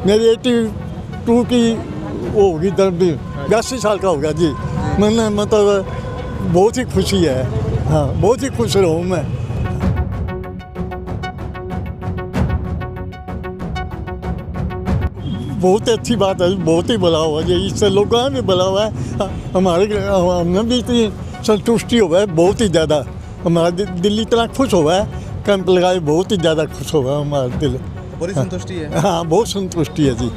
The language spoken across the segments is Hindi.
मेरी 82 की वो होगी दर्द, 82 साल का हो गया जी। मैंने मतलब बहुत ही खुशी है, हाँ बहुत ही खुश रहूँ मैं। बहुत अच्छी बात है, बहुत ही भला हुआ जी, इससे लोगों में भी भला हुआ है, हमने भी इतनी संतुष्टि हुआ है, बहुत ही ज़्यादा। हमारा दिल इतना खुश हुआ है, कैंप लगाए बहुत ही ज़्यादा खुश हुआ हमारा दिल। बड़ी संतुष्टि है। हाँ बहुत संतुष्टि है जी।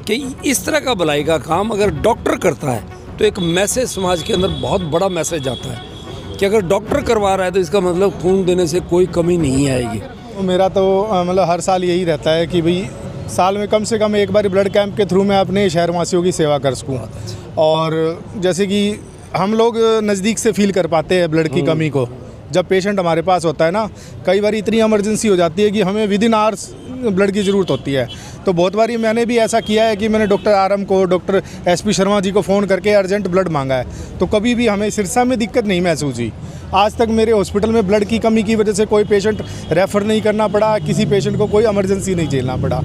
कि इस तरह का भलाई का काम अगर डॉक्टर करता है तो एक मैसेज समाज के अंदर बहुत बड़ा मैसेज आता है कि अगर डॉक्टर करवा रहा है तो इसका मतलब खून देने से कोई कमी नहीं आएगी। मेरा तो मतलब हर साल यही रहता है कि भाई साल में कम से कम एक बार ब्लड कैंप के थ्रू मैं अपने शहरवासियों की सेवा कर सकूँ। और जैसे कि हम लोग नज़दीक से फील कर पाते हैं ब्लड की कमी को। जब पेशेंट हमारे पास होता है ना, कई बार इतनी इमरजेंसी हो जाती है कि हमें विदिन आवर्स ब्लड की ज़रूरत होती है। तो बहुत बारी मैंने भी ऐसा किया है कि मैंने डॉक्टर आरएम को, डॉक्टर एसपी शर्मा जी को फ़ोन करके अर्जेंट ब्लड मांगा है। तो कभी भी हमें सिरसा में दिक्कत नहीं महसूस हुई। आज तक मेरे हॉस्पिटल में ब्लड की कमी की वजह से कोई पेशेंट रेफ़र नहीं करना पड़ा, किसी पेशेंट को कोई इमरजेंसी नहीं झेलना पड़ा।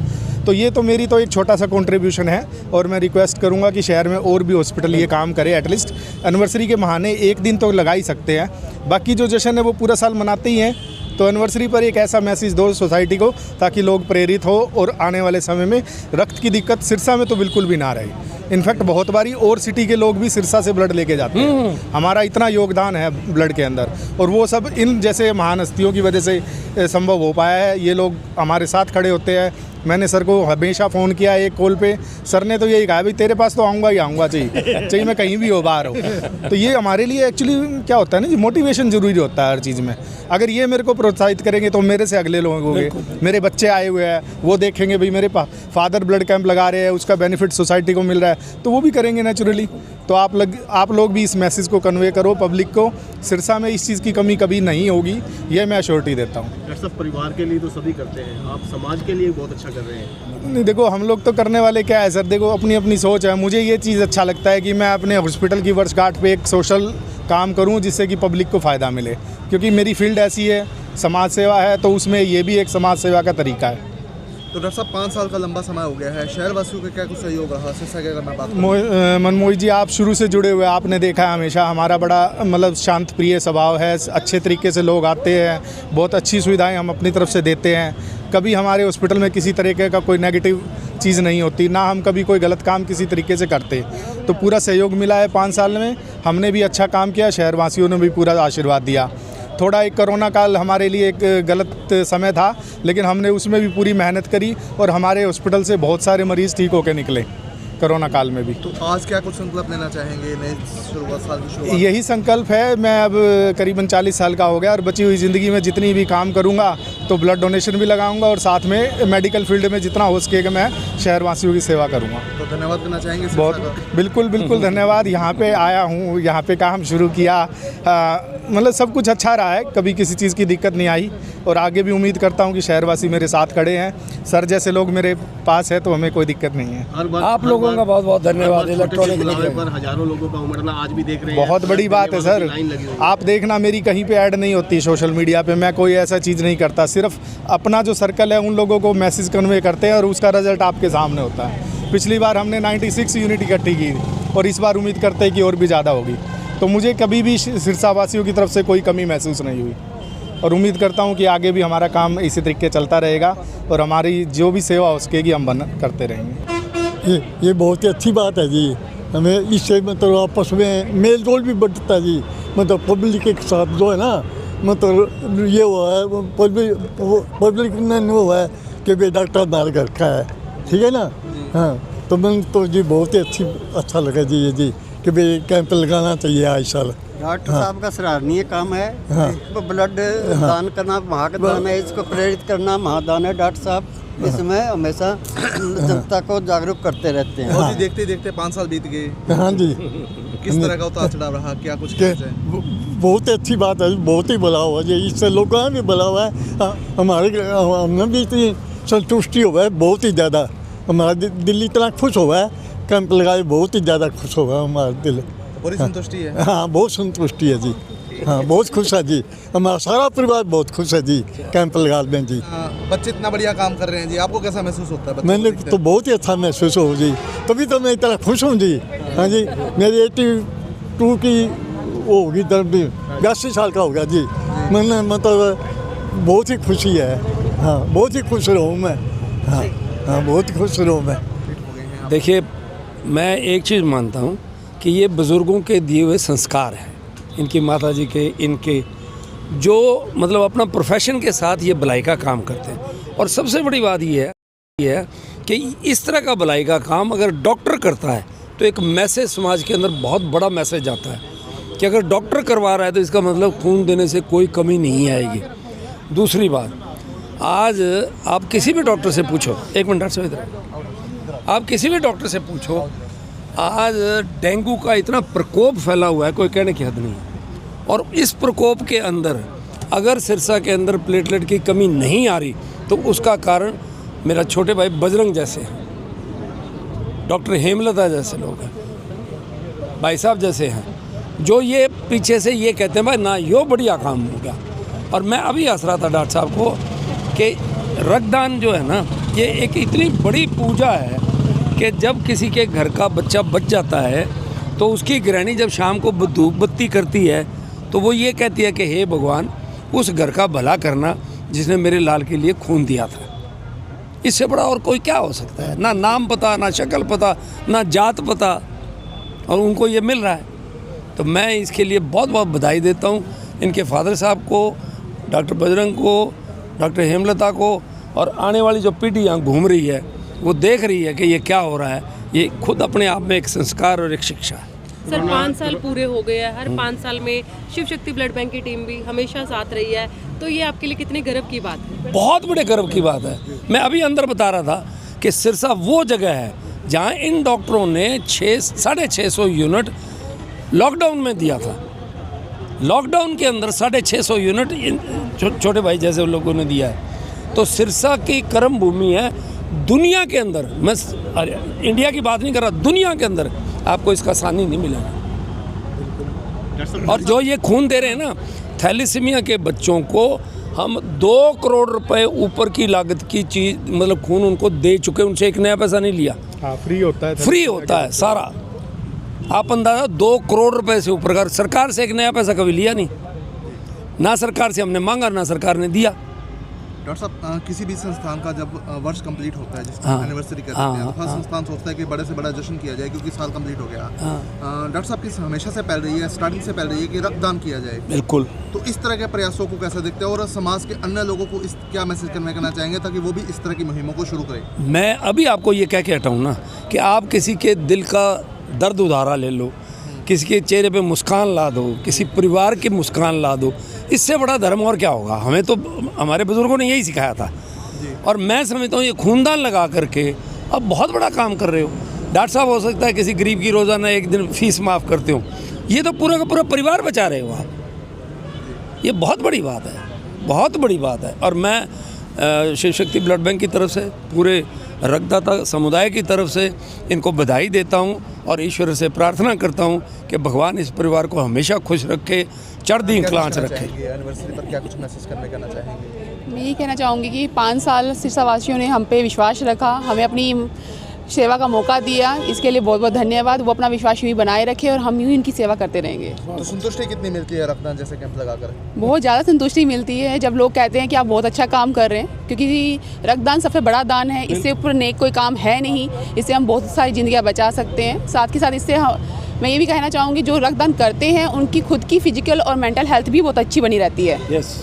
तो ये तो मेरी तो एक छोटा सा कंट्रीब्यूशन है और मैं रिक्वेस्ट करूंगा कि शहर में और भी हॉस्पिटल ये काम करे। एटलीस्ट एनिवर्सरी के बहाने एक दिन तो लगा ही सकते हैं, बाकी जो जश्न है वो पूरा साल मनाते ही हैं। तो एनिवर्सरी पर एक ऐसा मैसेज दो सोसाइटी को ताकि लोग प्रेरित हो और आने वाले समय में रक्त की दिक्कत सिरसा में तो बिल्कुल भी ना रहे। इनफैक्ट बहुत बारी और सिटी के लोग भी सिरसा से ब्लड लेके जाते हैं। हमारा इतना योगदान है ब्लड के अंदर और वो सब इन जैसे महान हस्तियों की वजह से संभव हो पाया है। ये लोग हमारे साथ खड़े होते हैं। मैंने सर को हमेशा फ़ोन किया एक कॉल पे, सर ने तो यही कहा भाई तेरे पास तो आऊँगा ही आऊँगा, चाहिए मैं कहीं भी हो बाहर हो। तो ये हमारे लिए एक्चुअली क्या होता है ना जी, मोटिवेशन ज़रूरी होता है हर चीज़ में। अगर ये मेरे को प्रोत्साहित करेंगे तो मेरे से अगले लोग होंगे, मेरे बच्चे आए हुए हैं वो देखेंगे भाई मेरे फादर ब्लड कैंप लगा रहे हैं, उसका बेनिफिट सोसाइटी को मिल रहा है, तो वो भी करेंगे नेचुरली। तो आप लोग भी इस मैसेज को कन्वे करो पब्लिक को, सिरसा में इस चीज़ की कमी कभी नहीं होगी, ये मैं अश्योरिटी देता हूँ। सब परिवार के लिए तो सभी करते हैं, आप समाज के लिए बहुत अच्छा कर रहे हैं। नहीं देखो, हम लोग तो करने वाले क्या है सर, देखो अपनी अपनी सोच है। मुझे ये चीज़ अच्छा लगता है कि मैं अपने हॉस्पिटल की वर्षगांठ पे एक सोशल काम करूं जिससे कि पब्लिक को फ़ायदा मिले, क्योंकि मेरी फील्ड ऐसी है, समाज सेवा है, तो उसमें ये भी एक समाज सेवा का तरीका है। तो डॉक्टर साहब 5 साल का लंबा समय हो गया है, शहरवासियों का क्या कुछ सहयोग रहा सिरसा के? अगर मैं बात मनमोही जी, आप शुरू से जुड़े हुए, आपने देखा है हमेशा हमारा बड़ा मतलब शांत प्रिय स्वभाव है, अच्छे तरीके से लोग आते हैं, बहुत अच्छी सुविधाएं हम अपनी तरफ से देते हैं। कभी हमारे हॉस्पिटल में किसी तरीके का कोई नेगेटिव चीज़ नहीं होती, ना हम कभी कोई गलत काम किसी तरीके से करते। तो पूरा सहयोग मिला है 5 साल में, हमने भी अच्छा काम किया, शहरवासियों ने भी पूरा आशीर्वाद दिया। थोड़ा एक कोरोना काल हमारे लिए एक गलत समय था, लेकिन हमने उसमें भी पूरी मेहनत करी और हमारे हॉस्पिटल से बहुत सारे मरीज़ ठीक होकर निकले कोरोना काल में भी। तो आज क्या कुछ संकल्प लेना चाहेंगे नए शुरुआत साल की शुरुआत? यही संकल्प है, मैं अब करीबन 40 साल का हो गया और बची हुई ज़िंदगी में जितनी भी काम करूंगा तो ब्लड डोनेशन भी लगाऊंगा और साथ में मेडिकल फील्ड में जितना हो सकेगा मैं शहरवासियों की सेवा करूंगा। तो धन्यवाद करना चाहेंगे बहुत, बिल्कुल बिल्कुल धन्यवाद। यहाँ पे आया हूँ, यहाँ पे काम शुरू किया, मतलब सब कुछ अच्छा रहा है, कभी किसी चीज़ की दिक्कत नहीं आई और आगे भी उम्मीद करता हूँ कि शहरवासी मेरे साथ खड़े हैं। सर जैसे लोग मेरे पास है तो हमें कोई दिक्कत नहीं है। आप लोगों का बहुत बहुत धन्यवाद। इलेक्ट्रॉनिक पर हजारों लोगों का उमड़ना आज भी देख रहे हैं, बहुत बड़ी बात है सर। आप देखना मेरी कहीं पे ऐड नहीं होती सोशल मीडिया पे, मैं कोई ऐसा चीज़ नहीं करता, सिर्फ अपना जो सर्कल है उन लोगों को मैसेज कन्वे करते हैं और उसका रिजल्ट आपके सामने होता है। पिछली बार हमने 96 यूनिट इकट्ठी की और इस बार उम्मीद करते हैं कि और भी ज़्यादा होगी। तो मुझे कभी भी सिरसा वासियों की तरफ से कोई कमी महसूस नहीं हुई और उम्मीद करता हूं कि आगे भी हमारा काम इसी तरीके चलता रहेगा और हमारी जो भी सेवा हो सकेगी हम करते रहेंगे। ये बहुत ही अच्छी बात है जी, हमें इससे मतलब आपस में मेल जोल भी बढ़ता है जी, मतलब पब्लिक के साथ जो है ना, मतलब ये हुआ है पब्लिक ने हुआ है कि भाई डॉक्टर मार घर का है, ठीक है ना। हाँ तो मैं तो जी बहुत ही अच्छा लगा जी ये जी कि भाई कैंप लगाना चाहिए आज साल। डॉक्टर साहब का सराहनीय काम है। ब्लड दान करना महादान है, इसको प्रेरित करना महादान है। डॉक्टर साहब इसमें हमेशा जनता को जागरूक करते रहते हैं। और देखते देखते 5 साल बीत गए। हाँ जी, किस तरह का उतार चढ़ाव रहा, क्या कुछ बहुत ही अच्छी बात है, बहुत ही भला हुआ जी, इससे लोगों में भी भला हुआ है, हमने भी इतनी संतुष्टि हुआ है, बहुत ही ज़्यादा। हमारा दिल इतना खुश हुआ है, कैंप लगाए बहुत ही ज़्यादा खुश हुआ हमारा दिल। बड़ी संतुष्टि है। हाँ बहुत संतुष्टि है जी। हाँ बहुत खुश है जी, हमारा सारा परिवार बहुत खुश है जी कैंप लगा में जी। बच्चे इतना बढ़िया काम कर रहे हैं जी, आपको कैसा महसूस होता है बच्चों को मैंने देखते तो हैं? बहुत ही अच्छा महसूस हो जी, तभी तो मैं इतना खुश हूँ जी। हाँ जी, मेरी 82 की वो होगी दर्द, 82 साल का हो गया जी। मैंने मतलब बहुत ही खुशी है, हाँ बहुत ही खुश रहूँ मैं, हाँ हाँ बहुत ही खुश रहूँ मैं। देखिए, मैं एक चीज़ मानता हूँ कि ये बुज़ुर्गों के दिए हुए संस्कार हैं, इनकी माताजी के, इनके जो मतलब अपना प्रोफेशन के साथ ये भलाई का काम करते हैं। और सबसे बड़ी बात ये है कि इस तरह का भलाई का काम अगर डॉक्टर करता है तो एक मैसेज समाज के अंदर बहुत बड़ा मैसेज आता है कि अगर डॉक्टर करवा रहा है तो इसका मतलब खून देने से कोई कमी नहीं आएगी। दूसरी बात, आज आप किसी भी डॉक्टर से पूछो, एक मिनट से इधर, आप किसी भी डॉक्टर से पूछो, आज डेंगू का इतना प्रकोप फैला हुआ है, कोई कहने की हद नहीं है। और इस प्रकोप के अंदर अगर सिरसा के अंदर प्लेटलेट की कमी नहीं आ रही तो उसका कारण मेरा छोटे भाई बजरंग जैसे हैं, डॉक्टर हेमलता जैसे लोग हैं, भाई साहब जैसे हैं, जो ये पीछे से ये कहते हैं भाई ना यो बढ़िया काम हो गया। और मैं अभी हंस रहा था डॉक्टर साहब को कि रक्तदान जो है ना, ये एक इतनी बड़ी पूजा है कि जब किसी के घर का बच्चा बच जाता है तो उसकी गृहिणी जब शाम को धूप बत्ती करती है तो वो ये कहती है कि हे भगवान, उस घर का भला करना जिसने मेरे लाल के लिए खून दिया था। इससे बड़ा और कोई क्या हो सकता है? ना नाम पता, ना शक्ल पता, ना जात पता, और उनको ये मिल रहा है। तो मैं इसके लिए बहुत बहुत बधाई देता हूँ इनके फादर साहब को, डॉक्टर बजरंग को, डॉक्टर हेमलता को, और आने वाली जो पीढ़ी यहाँ घूम रही है वो देख रही है कि ये क्या हो रहा है। ये खुद अपने आप में एक संस्कार और एक शिक्षा है। सर 5 साल पूरे हो गए हैं, हर 5 साल में शिव शक्ति ब्लड बैंक की टीम भी हमेशा साथ रही है, तो ये आपके लिए कितने गर्व की बात है? बहुत बड़े गर्व की बात है। मैं अभी अंदर बता रहा था कि सिरसा वो जगह है जहाँ इन डॉक्टरों ने 650 यूनिट लॉकडाउन में दिया था। लॉकडाउन के अंदर 650 यूनिट छोटे भाई जैसे लोगों ने दिया है। तो सिरसा की कर्म भूमि है दुनिया के अंदर, मैं इंडिया की बात नहीं कर रहा, दुनिया के अंदर आपको इसका सानी नहीं मिलेगा। और जो ये खून दे रहे हैं ना, थैलीसीमिया के बच्चों को हम 2 करोड़ रुपए ऊपर की लागत की चीज़ मतलब खून उनको दे चुके, उनसे एक नया पैसा नहीं लिया। हाँ, फ्री होता है, फ्री होता है सारा। आप अंदाजा 2 करोड़ रुपए से ऊपर का, सरकार से एक नया पैसा कभी लिया नहीं, ना सरकार से हमने मांगा ना सरकार ने दिया। डॉक्टर साहब, किसी भी संस्थान का जब वर्ष कंप्लीट होता है, जिसकी हाँ, एनिवर्सरी करते हाँ, हैं, तो हर हाँ, संस्थान सोचता है कि बड़े से बड़ा जश्न किया जाए क्योंकि साल कंप्लीट हो गया। हाँ। डॉक्टर साहब की हमेशा से पहल रही है, स्टार्टिंग से पहल रही है कि रक्तदान किया जाए। बिल्कुल। तो इस तरह के प्रयासों को कैसे देखते हैं और समाज के अन्य लोगों को इस क्या मैसेज कन्वे करना चाहेंगे ताकि वो भी इस तरह की मुहिमों को शुरू करें? मैं अभी आपको ये कह के हटाऊँ ना कि आप किसी के दिल का दर्द उधारा ले लो, किसी के चेहरे पे मुस्कान ला दो, किसी परिवार की मुस्कान ला दो, इससे बड़ा धर्म और क्या होगा? हमें तो हमारे बुजुर्गों ने यही सिखाया था। और मैं समझता हूँ ये खूनदान लगा करके अब बहुत बड़ा काम कर रहे हो। डॉक्टर साहब हो सकता है किसी गरीब की रोज़ाना एक दिन फीस माफ़ करते हो, ये तो पूरा का पूरा परिवार बचा रहे हो आप। ये बहुत बड़ी बात है, बहुत बड़ी बात है। और मैं शिव शक्ति ब्लड बैंक की तरफ से, पूरे रक्तदाता समुदाय की तरफ से इनको बधाई देता हूँ और ईश्वर से प्रार्थना करता हूँ कि भगवान इस परिवार को हमेशा खुश रखे, चढ़ती क्लांच रखे। एनिवर्सरी पर क्या कुछ मैसेज करना चाहेंगे? मैं यही कहना चाहूँगी कि 5 साल सिरसा वासियों ने हम पे विश्वास रखा, हमें अपनी सेवा का मौका दिया, इसके लिए बहुत बहुत धन्यवाद। वो अपना विश्वास यूँ ही बनाए रखे और हम यूँ इनकी सेवा करते रहेंगे। तो संतुष्टि कितनी मिलती है रक्तदान जैसे कैंप लगाकर? बहुत ज़्यादा संतुष्टि मिलती है जब लोग कहते हैं कि आप बहुत अच्छा काम कर रहे हैं, क्योंकि रक्तदान सबसे बड़ा दान है, इससे ऊपर नेक कोई काम है नहीं। इससे हम बहुत सारी ज़िंदगियाँ बचा सकते हैं। साथ के साथ इससे मैं ये भी कहना चाहूँगी जो रक्तदान करते हैं उनकी खुद की फिजिकल और मेंटल हेल्थ भी बहुत अच्छी बनी रहती है।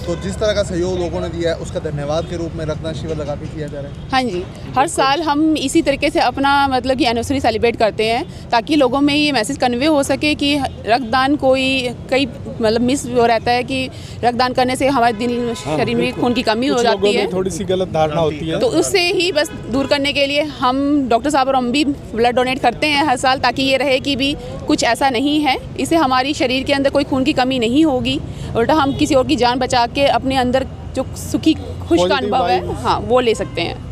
तो जिस तरह का सहयोग लोगों ने दिया है उसका धन्यवाद के रूप में रक्तदान शिविर लगा के किया जा रहा है। हाँ जी, हर साल हम इसी तरीके से अपना मतलब कि एनिवर्सरी सेलिब्रेट करते हैं ताकि लोगों में ये मैसेज कन्वे हो सके कि रक्तदान कई मतलब मिस हो रहता है कि रक्तदान करने से हमारे दिल शरीर में खून की कमी हो जाती है, थोड़ी सी गलत धारणा होती है। तो उससे ही बस दूर करने के लिए हम डॉक्टर साहब और हम भी ब्लड डोनेट करते हैं हर साल, ताकि ये रहे कि भी कुछ ऐसा नहीं है, इससे हमारी शरीर के अंदर कोई खून की कमी नहीं होगी, उल्टा हम किसी और की जान बचा के अपने अंदर जो सुखी खुश का अनुभव है हाँ वो ले सकते हैं।